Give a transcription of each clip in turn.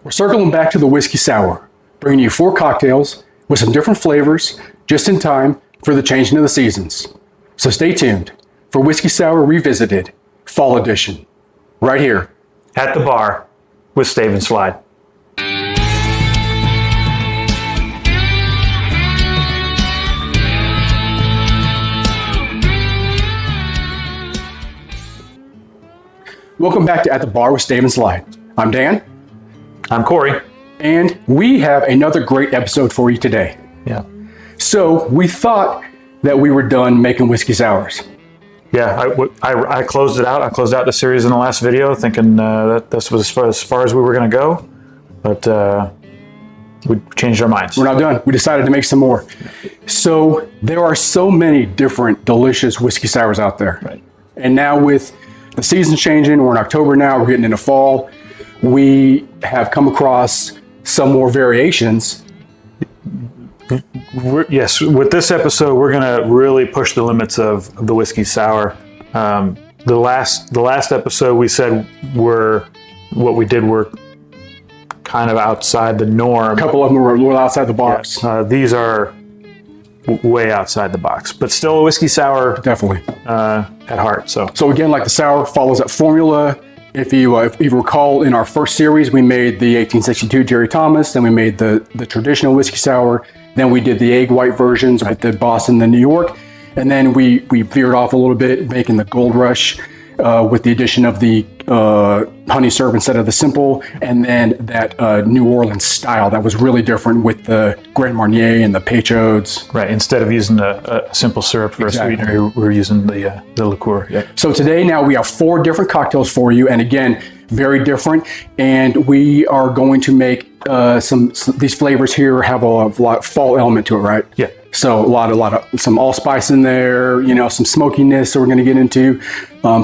We're circling back to the Whiskey Sour, bringing you 4 cocktails with some different flavors just in time for the changing of the seasons. So stay tuned for Whiskey Sour Revisited Fall Edition, right here at the bar with Stave and Slide. Welcome back to At the Bar with Stave and Slide. I'm Dan. I'm Corey. And we have another great episode for you today. Yeah. So we thought that we were done making whiskey sours. Yeah, I closed it out. I closed out the series in the last video thinking that this was as far as we were going to go. But we changed our minds. We're not done. We decided to make some more. So there are so many different delicious whiskey sours out there. Right. And now with the season changing, we're in October now, we're getting into fall. We have come across some more variations. Yes, with this episode, we're going to really push the limits of the whiskey sour. The last episode we said were kind of outside the norm. A couple of them were a little outside the box. Yes, these are way outside the box, but still a whiskey sour. Definitely. At heart. So again, like the sour follows that formula. If you recall, in our first series, we made the 1862 Jerry Thomas, then we made the traditional whiskey sour, then we did the egg white versions with the Boston, the New York, and then we veered off a little bit, making the Gold Rush with the addition of the honey syrup instead of the simple, and then that New Orleans style that was really different with the Grand Marnier and the Peychauds. Right, instead of using a simple syrup for a sweetener, we're using the liqueur. Yeah. So today now we have 4 different cocktails for you, and again, very different, and we are going to make these flavors here have a lot of fall element to it, right? Yeah. So a lot of some allspice in there, some smokiness that we're going to get into.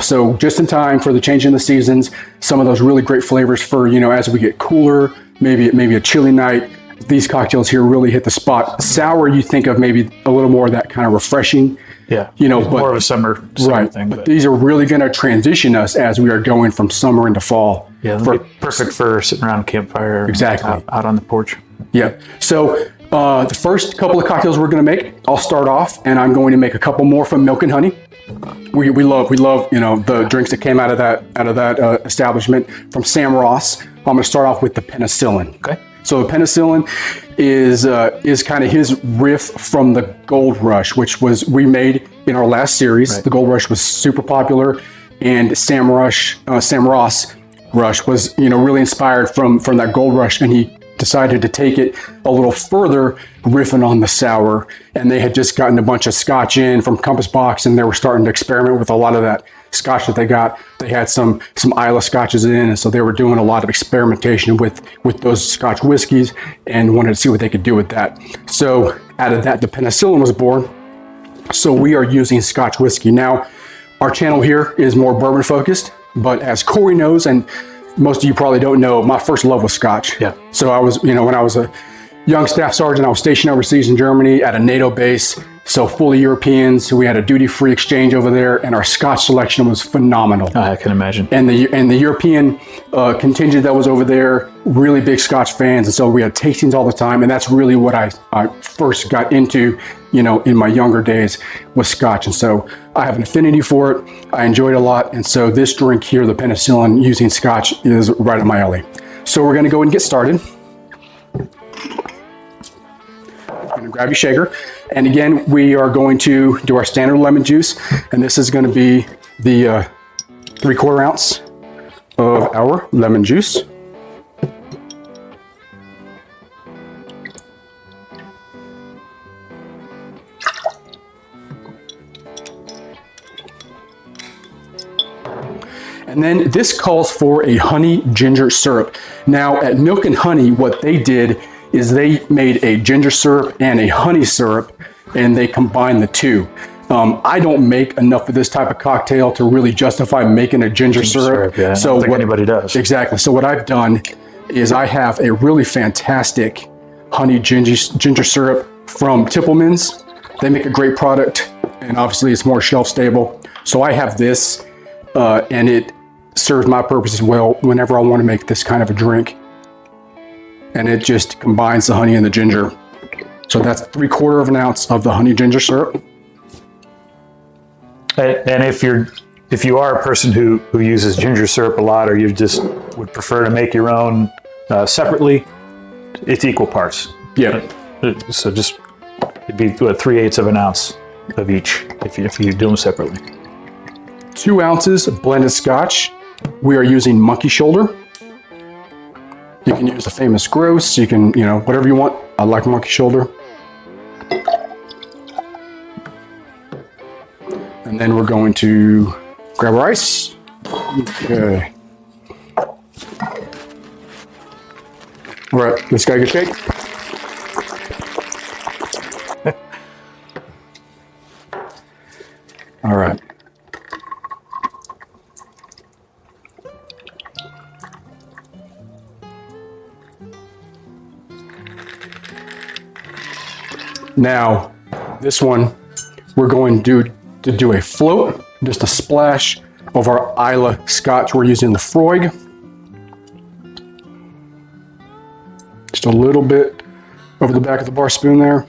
So just in time for the change in the seasons, some of those really great flavors for, as we get cooler, maybe a chilly night, these cocktails here really hit the spot. Sour, you think of maybe a little more of that kind of refreshing. Yeah. But more of a summer right, thing. But these are really going to transition us as we are going from summer into fall. Yeah, perfect for sitting around a campfire. Exactly. Out on the porch. Yeah. So the first couple of cocktails we're going to make, I'll start off, and I'm going to make a couple more from Milk and Honey. We love the drinks that came out of that establishment from Sam Ross. I'm going to start off with the penicillin. Okay. So the penicillin is kind of his riff from the Gold Rush, which we made in our last series. Right. The Gold Rush was super popular, and Sam Ross Rush was really inspired from that Gold Rush, and he decided to take it a little further, riffing on the sour. And they had just gotten a bunch of scotch in from Compass Box, and they were starting to experiment with a lot of that scotch that they got. They had some Isla scotches in, and so they were doing a lot of experimentation with those scotch whiskeys and wanted to see what they could do with that. So out of that, the penicillin was born. So we are using scotch whiskey. Now, our channel here is more bourbon focused, but as Corey knows, and most of you probably don't know, my first love was scotch. Yeah. So I was, when I was a young staff sergeant, I was stationed overseas in Germany at a NATO base. So fully Europeans. So we had a duty-free exchange over there, and our scotch selection was phenomenal. I can imagine. And the European contingent that was over there, really big scotch fans, and so we had tastings all the time. And that's really what I first got into, in my younger days, was scotch. And so I have an affinity for it. I enjoyed it a lot. And so this drink here, the penicillin using scotch, is right up my alley. So we're going to go and get started. Going to grab your shaker, and again we are going to do our standard lemon juice, and this is going to be the 3/4 ounce of our lemon juice. And then this calls for a honey ginger syrup. Now at Milk and Honey, what they did is they made a ginger syrup and a honey syrup, and they combined the two. I don't make enough of this type of cocktail to really justify making a ginger syrup. Yeah, so I don't think anybody does. Exactly. So what I've done is I have a really fantastic honey ginger syrup from Tippelman's. They make a great product, and obviously it's more shelf stable. So I have this, and it serves my purpose as well whenever I want to make this kind of a drink. and it just combines the honey and the ginger. So that's 3/4 of an ounce of the honey ginger syrup. And if you are a person who uses ginger syrup a lot, or you just would prefer to make your own separately, it's equal parts. Yeah. So just it'd be 3/8 of an ounce of each if you do them separately. 2 ounces of blended scotch. We are using monkey shoulder. You can use the famous gross. You can, whatever you want. I like monkey shoulder. And then we're going to grab our ice. Okay. All right, this guy gets shake. All right. Now, this one, we're going to do a float, just a splash of our Isla Scotch. We're using the Freud. Just a little bit over the back of the bar spoon there.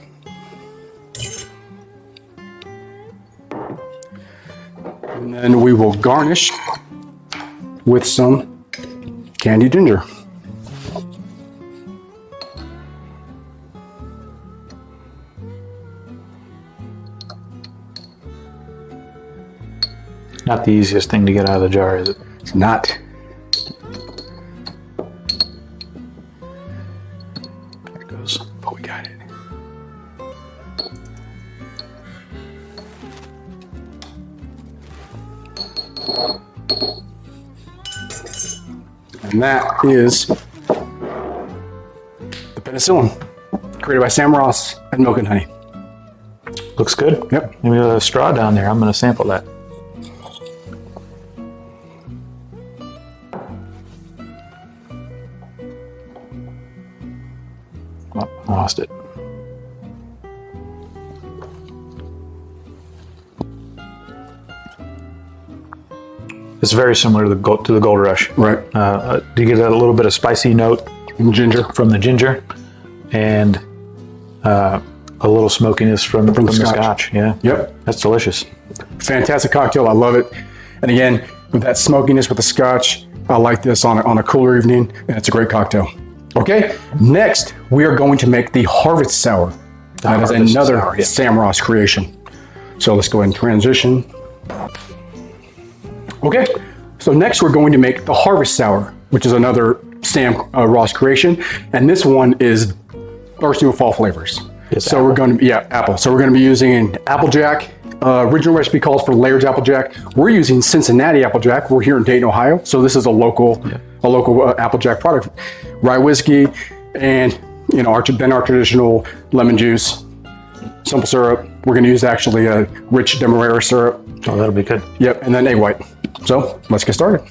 And then we will garnish with some candied ginger. Not the easiest thing to get out of the jar, is it? It's not. There it goes. Oh, we got it. And that is the penicillin, created by Sam Ross and Milk and Honey. Looks good. Yep. Maybe a straw down there. I'm going to sample that. Oh, lost it. It's very similar to the Gold Rush. Right. Do you get a little bit of spicy note And ginger. from the ginger, and a little smokiness from the scotch. Yeah. Yep. That's delicious. Fantastic cocktail. I love it. And again, with that smokiness with the scotch, I like this on a cooler evening, and it's a great cocktail. Okay. Next, we are going to make the Harvest Sour. That is another Sour, yeah. Sam Ross creation. So let's go ahead and transition. Okay. So next, we're going to make the Harvest Sour, which is another Sam Ross creation, and this one is bursting with fall flavors. It's so apple. we're going to apple. So we're going to be using an Applejack. Original recipe calls for Laird's Applejack. We're using Cincinnati Applejack. We're here in Dayton, Ohio, so this is a local Applejack product. Rye whiskey, and our traditional lemon juice, simple syrup. We're going to use actually a rich Demerara syrup. Oh, that'll be good. Yep, and then egg white. So let's get started.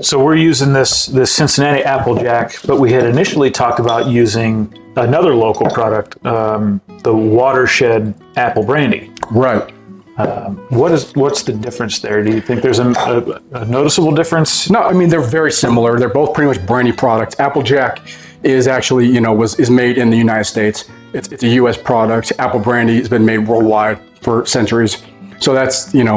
So we're using this Cincinnati Applejack, but we had initially talked about using another local product, the Watershed Apple Brandy. Right. What's the difference there? Do you think there's a noticeable difference? No, I mean they're very similar. They're both pretty much brandy products. Applejack is actually is made in the United States. It's a U.S. product. Apple Brandy has been made worldwide for centuries. So that's there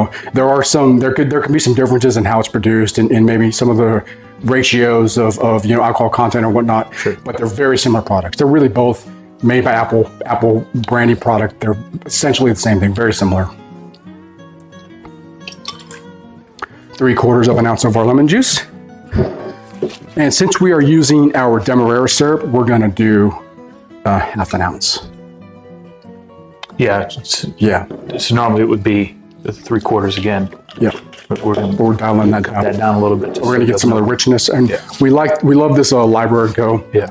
can be some differences in how it's produced and maybe some of the ratios of alcohol content or whatnot. Sure. But they're very similar products. They're really both made by Apple Brandy product. They're essentially the same thing. Very similar. 3/4 of an ounce of our lemon juice. And since we are using our Demerara syrup, we're going to do 1/2 ounce. Yeah. Yeah. So normally it would be 3/4 again. Yeah. But we're going We're dialing that down. that down a little bit. We're going to get some of the richness, and we love this Library & Co. Yeah.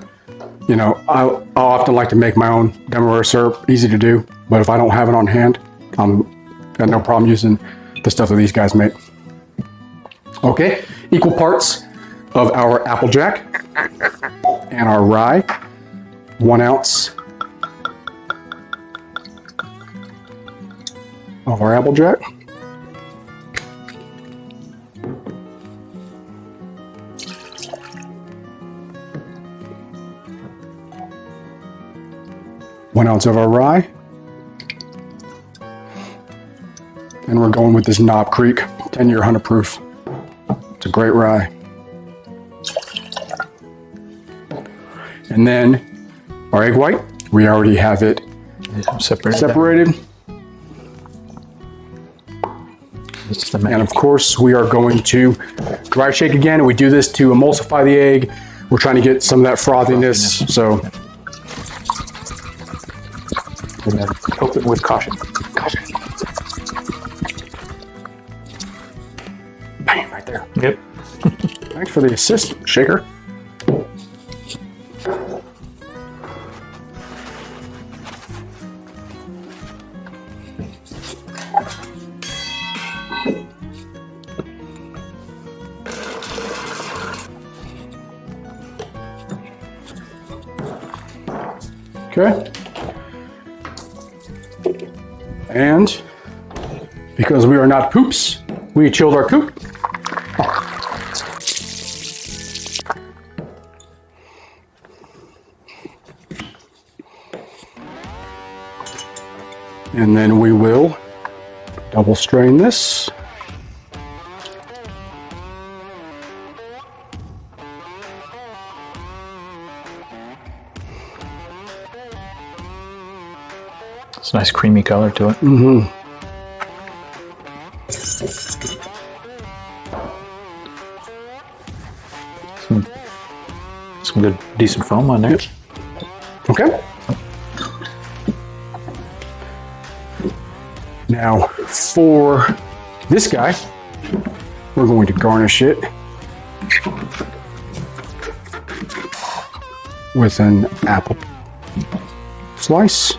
I often like to make my own Demerara syrup. Easy to do, but if I don't have it on hand, I'm got no problem using the stuff that these guys make. Okay, equal parts of our Applejack and our rye. 1 ounce of our Applejack. 1 ounce of our rye. And we're going with this Knob Creek 10-year 100 proof. It's a great rye. And then our egg white, we already have it separated. And of course, we are going to dry shake again. And we do this to emulsify the egg. We're trying to get some of that frothiness. So, and then open with caution. Bam, right there. Yep. Thanks for the assist, shaker. Okay. And because we are not poops, we chilled our coop. And then we will double strain this. It's a nice creamy color to it. Mm-hmm. Some good, decent foam on there. Yep. Okay. Now, for this guy, we're going to garnish it with an apple slice.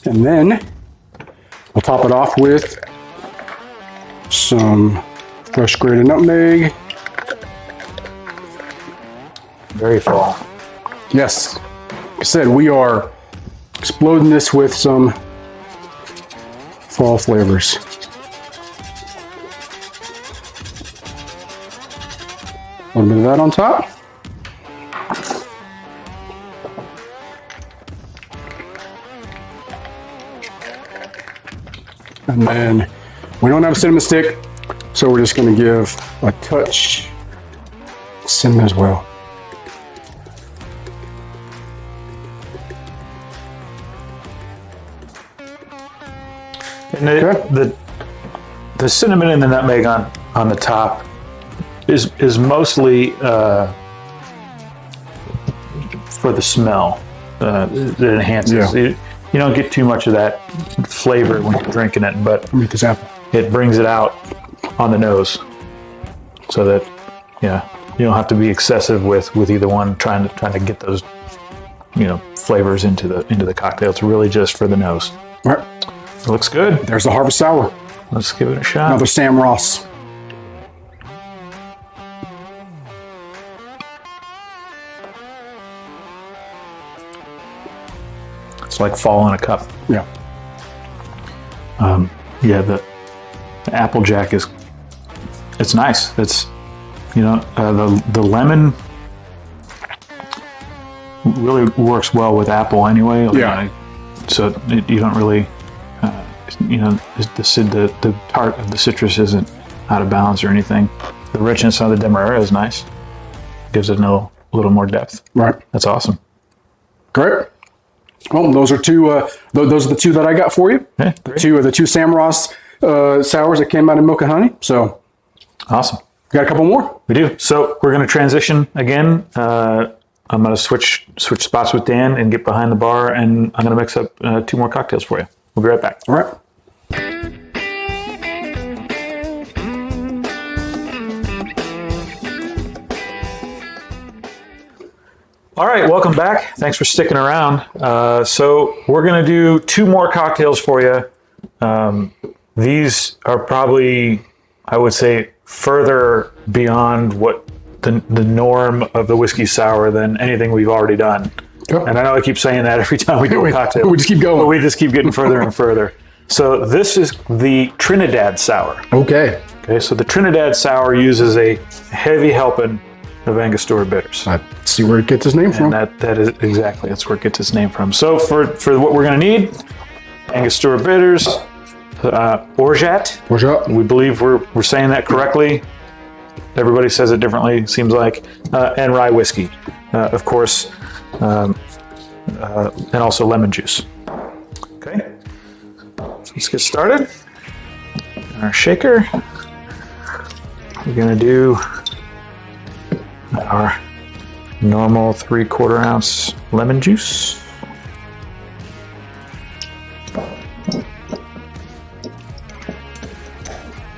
And then we'll top it off with some fresh grated nutmeg. Very fall. Yes, like I said, we are exploding this with some fall flavors. A little bit of that on top. And then we don't have a cinnamon stick, so we're just going to give a touch of cinnamon as well. And the cinnamon and the nutmeg on the top is mostly for the smell that enhances. Yeah. You don't get too much of that flavor when you're drinking it, but Make this apple. it brings it out on the nose, so that you don't have to be excessive with either one. Trying to get those flavors into the cocktail. It's really just for the nose. All right. It looks good. There's the Harvest Sour. Let's give it a shot. Another Sam Ross. It's like fall in a cup. Yeah. The Applejack it's nice. It's the lemon really works well with apple anyway. Yeah. So you don't really the tart of the citrus isn't out of balance or anything. The richness of the Demerara is nice. Gives it a little more depth. Right. That's awesome. Great. Well, those are those are the two that I got for you. Yeah, The two Sam Ross sours that came out of Milk and Honey. So awesome. got a couple more. We do. So we're going to transition again. I'm going to switch spots with Dan and get behind the bar, and I'm going to mix up 2 more cocktails for you. We'll be right back. All right. All right, welcome back. Thanks for sticking around. So we're going to do 2 more cocktails for you. These are probably, I would say, further beyond what the norm of the whiskey sour than anything we've already done. Yep. And I know I keep saying that every time we do a cocktail. We just keep going. But we just keep getting further and further. So this is the Trinidad Sour. Okay. Okay, so the Trinidad Sour uses a heavy helping of Angostura bitters. I see where it gets its name from. And that is exactly, that's where it gets its name from. So for what we're going to need, Angostura bitters, orgeat. Orgeat. We believe we're saying that correctly. Everybody says it differently, it seems like. And rye whiskey, of course, and also lemon juice. Okay, so let's get started. In our shaker, we're going to do our normal 3/4 ounce lemon juice.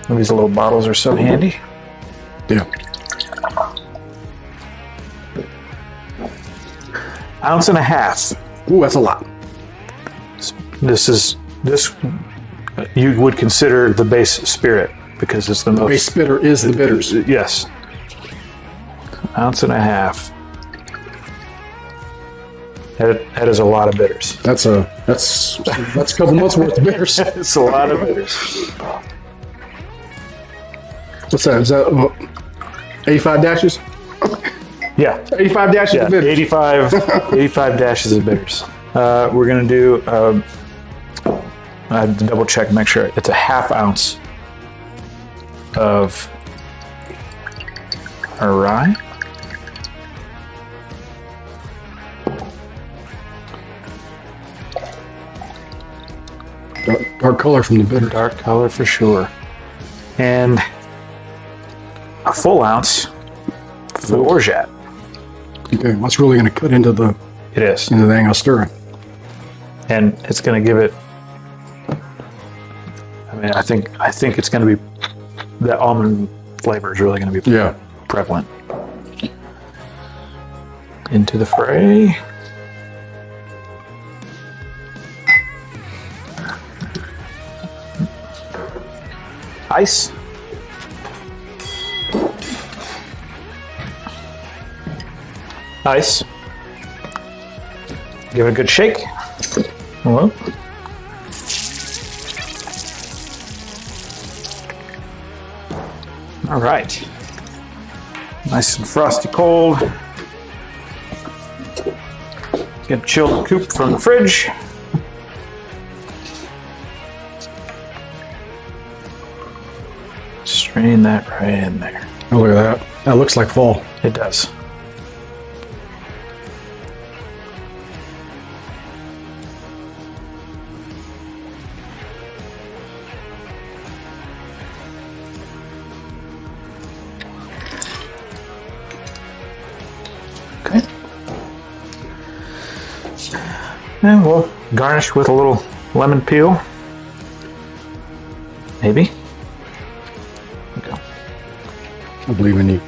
These little bottles are so handy. Yeah. Ounce and a half. Ooh, that's a lot. This you would consider the base spirit because it's the most. Base bitter is the bitters. Yes. Ounce and a half. That is a lot of bitters. That's a couple months worth of bitters. It's a lot of bitters. What's that? Is that 85 dashes? Yeah. 85 dashes Yeah. of bitters. 85 dashes of bitters. We're gonna do. I have to double check, make sure it's a half ounce of rye. Dark color from the bitter. Dark color for sure. And a full ounce of the orgeat. Okay, that's really going to cut into the It is. Angostura. And it's going to give it. I mean, I think it's going to be that almond flavor is really going to be prevalent. Into the fray. Ice. Ice. Give it a good shake. Hello. All right. Nice and frosty cold. Get chilled coop from the fridge. Strain that right in there. Oh, look at that. That looks like fall. It does. Okay. And we'll garnish with a little lemon peel. Maybe. There we go. I believe in you.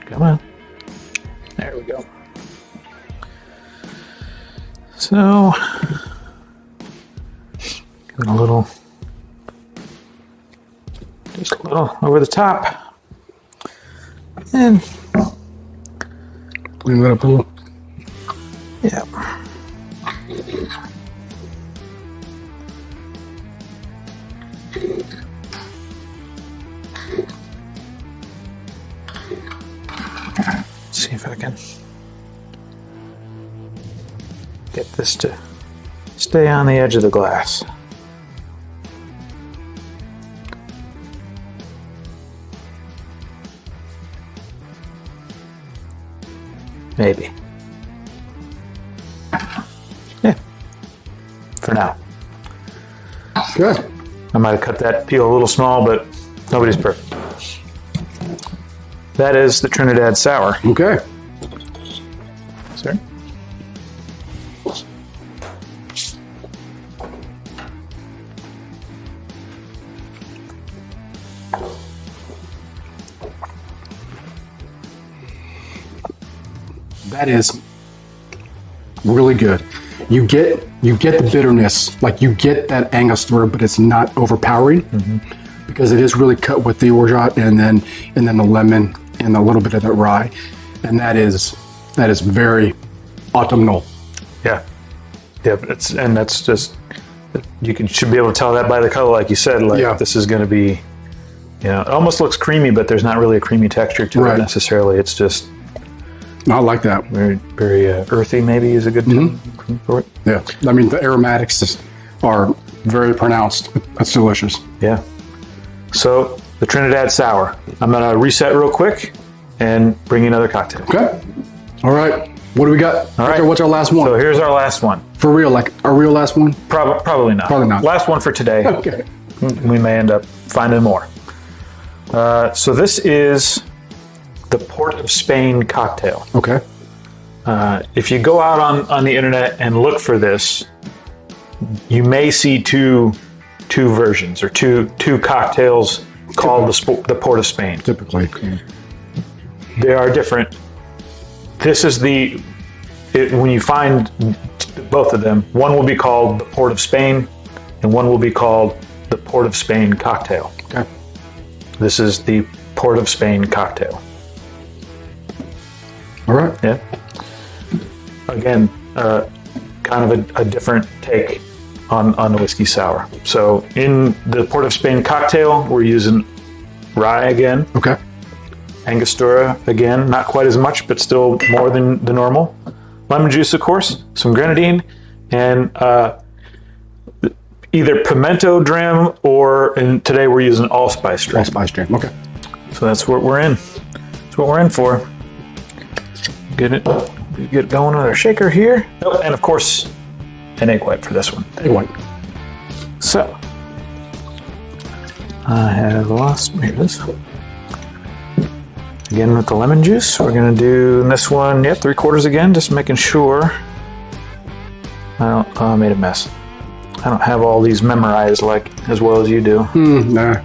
Come on. There we go. So, give it a little, just a little over the top. And, Clean that up a little. yeah. See if I can get this to stay on the edge of the glass. Maybe. Yeah. For now. Good. I might have cut that peel a little small, but nobody's perfect. That is the Trinidad Sour. Okay. Sir? That is really good. You get the bitterness, like you get that Angostura, but it's not overpowering. because it is really cut with the orgeat and then the lemon and a little bit of that rye, and that is very autumnal. Yeah, that's just should be able to tell that by the color, like you said. Like this is going to be, it almost looks creamy, but there's not really a creamy texture to it necessarily. It's just. I like that. Very, very earthy. Maybe is a good term for it. Yeah, I mean the aromatics are very pronounced. It's delicious. Yeah. So the Trinidad Sour. I'm gonna reset real quick and bring you another cocktail. Okay. All right. What do we got? All right. What's our last one? So here's our last one. For real, like our real last one? Probably not. Probably not. Last one for today. Okay. We may end up finding more. So this is the Port of Spain cocktail. Okay. If you go out on the internet and look for this, you may see two versions or two cocktails called the Port of Spain. Typically. They are different. This is when you find both of them, one will be called the Port of Spain and one will be called the Port of Spain cocktail. Okay. This is the Port of Spain cocktail. All right. Yeah. Again, kind of a different take on the whiskey sour. So in the Port of Spain cocktail, we're using rye again. Okay. Angostura again, not quite as much, but still more than the normal. Lemon juice, of course, some grenadine, and either pimento dram and today we're using allspice dram. Allspice dram. Okay. So that's what we're in. That's what we're in for. Get it going with our shaker here. Oh, and of course, an egg white for this one. Egg white. So, I have lost, here it is. Again with the lemon juice, we're gonna do this one, 3/4 again, just making sure. I made a mess. I don't have all these memorized as well as you do. Nah.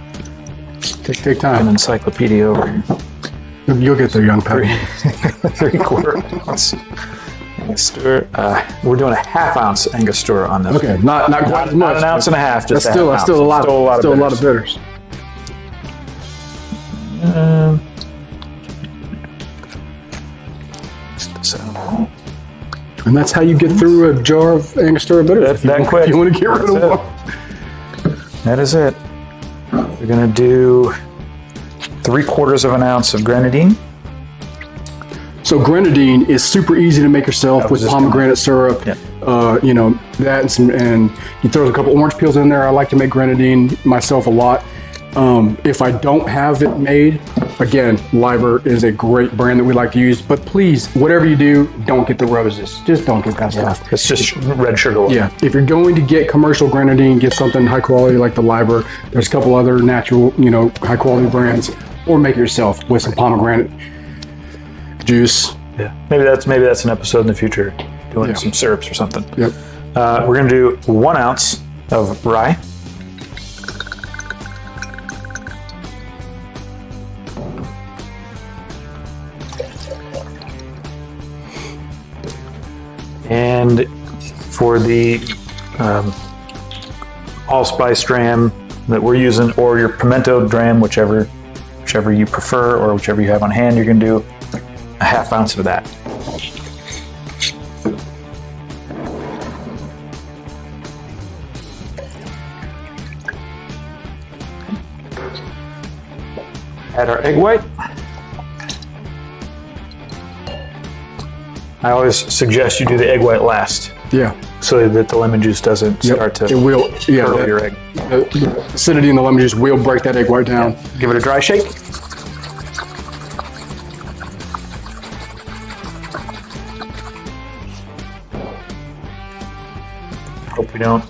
Take time. An encyclopedia over here. You'll get there, young pepper. 3/4 ounce Angostura. We're doing a 1/2 ounce Angostura on this. Okay, not quite as much. Not an ounce and a half. Just that's still a lot of bitters. And that's how you get through a jar of Angostura bitters. That quick. If you want to get rid of one. That is it. We're gonna do 3/4 ounce of grenadine. So grenadine is super easy to make yourself with pomegranate syrup. Yeah. That and you throw a couple orange peels in there. I like to make grenadine myself a lot. If I don't have it made, again, Liber is a great brand that we like to use. But please, whatever you do, don't get the roses. Just don't get that stuff. It's just red sugar. Yeah. If you're going to get commercial grenadine, get something high quality like the Liber. There's a couple other natural, high quality brands, or make it yourself with some pomegranate juice. Yeah. Maybe that's an episode in the future, doing some syrups or something. Yep. We're gonna do 1 ounce of rye. And for the allspice dram that we're using, or your pimento dram, whichever you prefer, or whichever you have on hand, you're going to do a 1/2 ounce of that. Add our egg white. I always suggest you do the egg white last. Yeah. So that the lemon juice doesn't start to curdle your egg. The acidity in the lemon juice will break that egg white down. Give it a dry shake. Hope we don't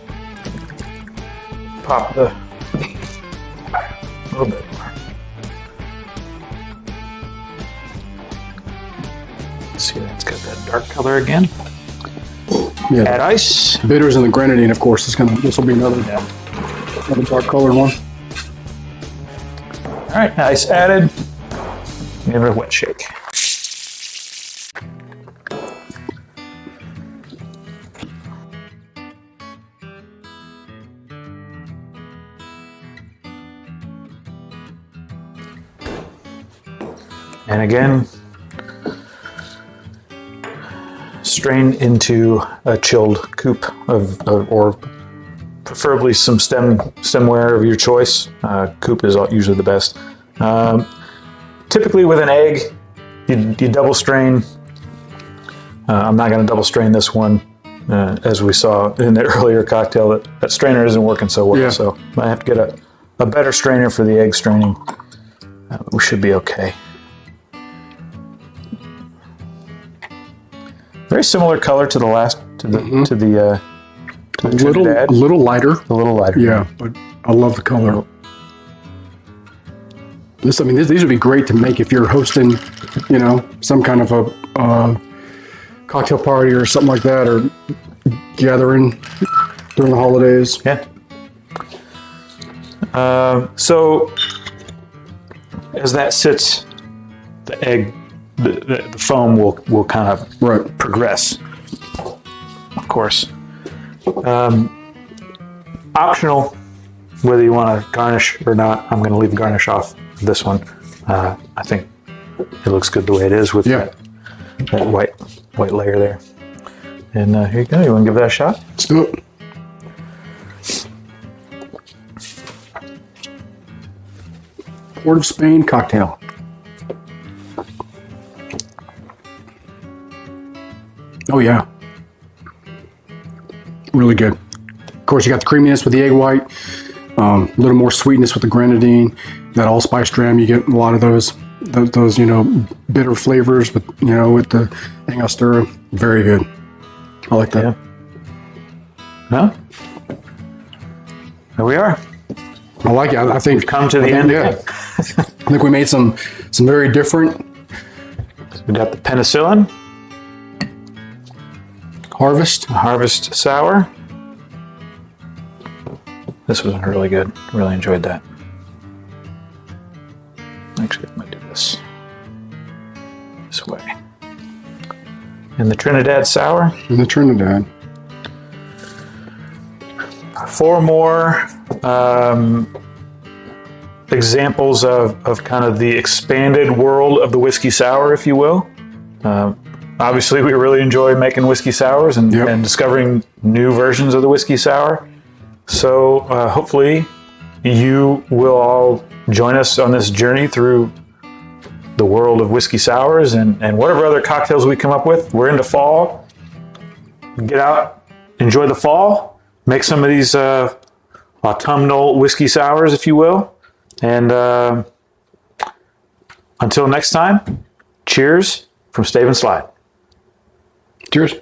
pop a little bit more. See, that's got that dark color again. Yeah. Add ice. Bitters and the grenadine, of course, this will be another dark colored one. All right, ice added. Give it a wet shake. And again, strain into a chilled coupe or preferably some stemware of your choice. Coupe is usually the best. Typically with an egg, you double strain. I'm not going to double strain this one. As we saw in the earlier cocktail, that strainer isn't working so well. So I have to get a better strainer for the egg straining. We should be okay. Very similar color to the last, to the Trinidad. A little lighter. A little lighter. Yeah, but I love the color. These would be great to make if you're hosting, some kind of a cocktail party or something like that, or gathering during the holidays. Yeah. So as that sits, the egg, the foam will kind of progress. Of course. Optional whether you want to garnish or not. I'm going to leave the garnish off this one. I think it looks good the way it is with that white layer there. And here you go. You want to give that a shot? Let's do it. Port of Spain cocktail. Oh yeah. Really good. Of course, you got the creaminess with the egg white, a little more sweetness with the grenadine. That allspice dram, you get a lot of those bitter flavors, with with the Angostura. Very good. I like that. Yeah. Well, there we are. I like it. I think we've come to the end. Yeah. I think we made some very different. We got the penicillin. Harvest Sour. This was really good. Really enjoyed that. Actually, I might do this way. And the Trinidad Sour. And the Trinidad. 4 more examples of kind of the expanded world of the whiskey sour, if you will. Obviously, we really enjoy making whiskey sours and discovering new versions of the whiskey sour. So hopefully you will all join us on this journey through the world of whiskey sours and whatever other cocktails we come up with. We're into fall. Get out, enjoy the fall, make some of these autumnal whiskey sours, if you will. And until next time, cheers from Stave and Slide. Cheers.